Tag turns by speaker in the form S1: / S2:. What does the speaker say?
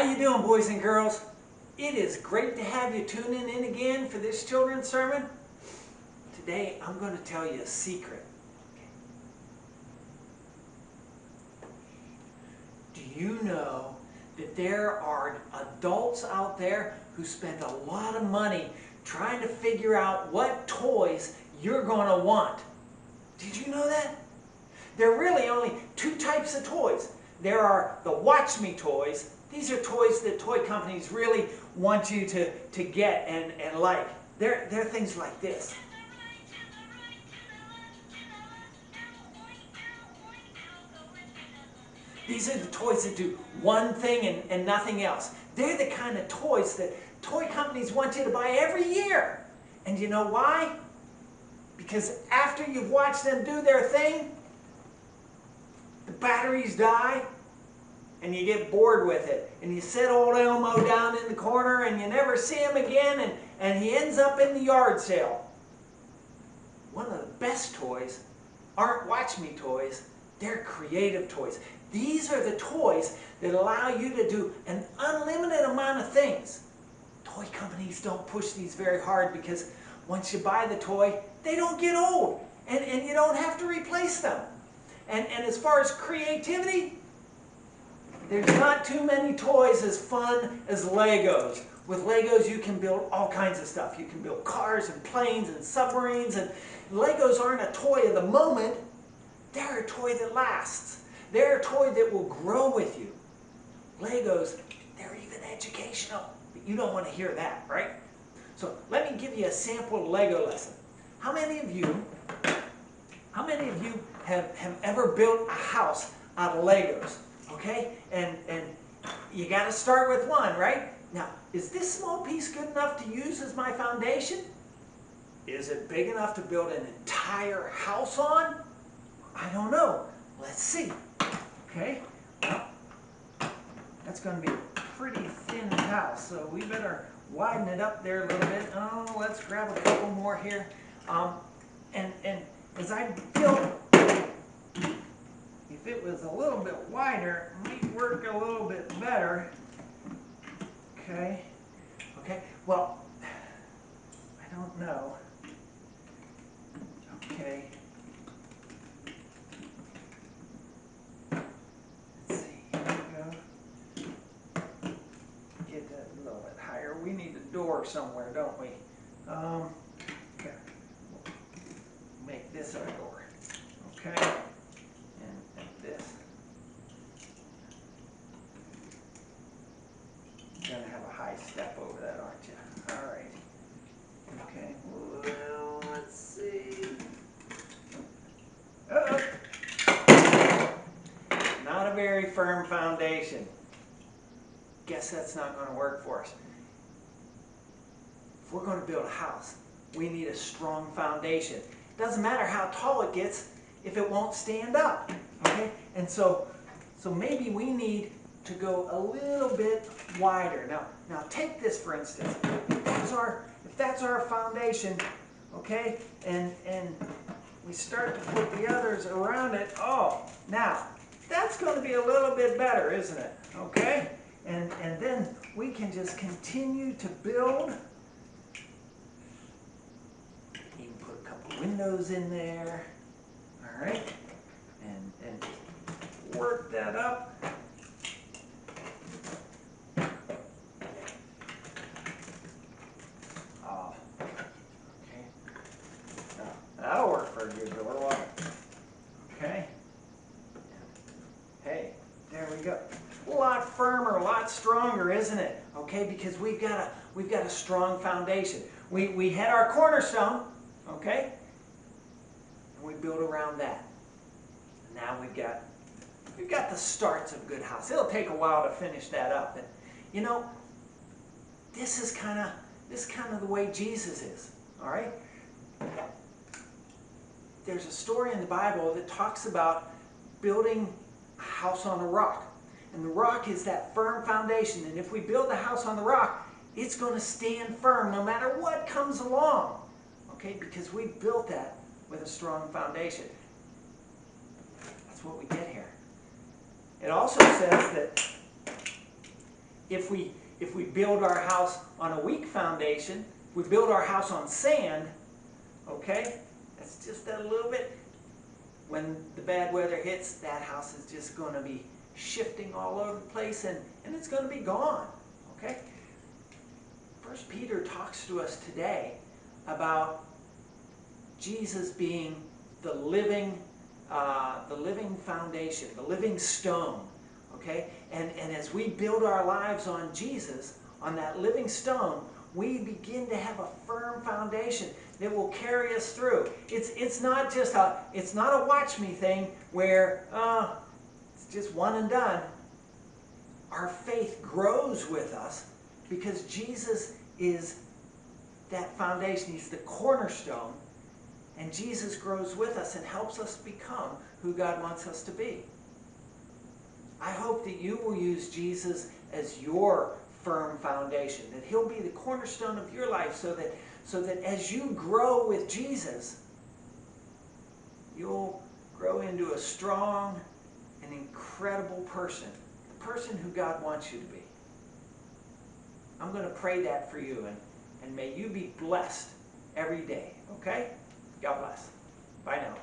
S1: you doing, boys and girls? It is great to have you tuning in again for this children's sermon. Today I'm going to tell you a secret. Do you know that there are adults out there who spend a lot of money trying to figure out what toys you're going to want? Did you know that? There are really only two types of toys. There are the Watch Me toys. These are toys that toy companies really want you to get and like. They're things like this. These are the toys that do one thing and nothing else. They're the kind of toys that toy companies want you to buy every year. And you know why? Because after you've watched them do their thing, the batteries die, and you get bored with it. And you set old Elmo down in the corner, and you never see him again, and he ends up in the yard sale. One of the best toys aren't Watch Me toys, they're creative toys. These are the toys that allow you to do an unlimited amount of things. Toy companies don't push these very hard because once you buy the toy, they don't get old, and you don't have to replace them. And as far as creativity, there's not too many toys as fun as Legos. With Legos you can build all kinds of stuff. You can build cars and planes and submarines, and Legos aren't a toy of the moment. They're a toy that lasts. They're a toy that will grow with you. Legos, they're even educational, but you don't want to hear that, right? So let me give you a sample Lego lesson. How many of you have ever built a house out of Legos? Okay? And you got to start with one, right? Now, is this small piece good enough to use as my foundation? Is it big enough to build an entire house on? I don't know. Let's see. Okay? Well, that's going to be a pretty thin house, so we better widen it up there a little bit. Oh, let's grab a couple more here. And as I build, if it was a little bit wider, it might work a little bit better. Okay. Okay. Well, I don't know. Okay. Let's see. Here we go. Get that a little bit higher. We need a door somewhere, don't we? Here. We'll make this our door. Okay. And this. You're going to have a high step over that, aren't you? All right. Okay. Well, let's see. Not a very firm foundation. Guess that's not going to work for us. If we're going to build a house, we need a strong foundation. It doesn't matter how tall it gets if it won't stand up. Okay? And so maybe we need to go a little bit wider. Now take this for instance. If that's our foundation, okay, and we start to put the others around it. Oh, now that's going to be a little bit better, isn't it? Okay? And then we can just continue to build. Even put a couple windows in there. All right? And work that up. Oh, okay. Now, that'll work for a good door, won't it? Okay. Hey, there we go. A lot firmer, a lot stronger, isn't it? Okay, because we've got a strong foundation. We had our cornerstone, okay, and we built around that. And now we've got the starts of a good house. It'll take a while to finish that up, and you know, this is kind of the way Jesus is. All right. There's a story in the Bible that talks about building a house on a rock. And the rock is that firm foundation. And if we build the house on the rock, it's going to stand firm no matter what comes along. Okay? Because we built that with a strong foundation. That's what we get here. It also says that if we build our house on a weak foundation, if we build our house on sand, okay, that's just a little bit, when the bad weather hits, that house is just going to be shifting all over the place, and it's going to be gone, okay? First Peter talks to us today about Jesus being the living foundation, the living stone, okay? And as we build our lives on Jesus, on that living stone, we begin to have a firm foundation that will carry us through. It's not a watch me thing where it's just one and done. Our faith grows with us because Jesus is that foundation. He's the cornerstone, and Jesus grows with us and helps us become who God wants us to be. I hope that you will use Jesus as your firm foundation, that He'll be the cornerstone of your life, so that as you grow with Jesus, you'll grow into a strong and incredible person, the person who God wants you to be. I'm going to pray that for you, and may you be blessed every day, okay? God bless. Bye now.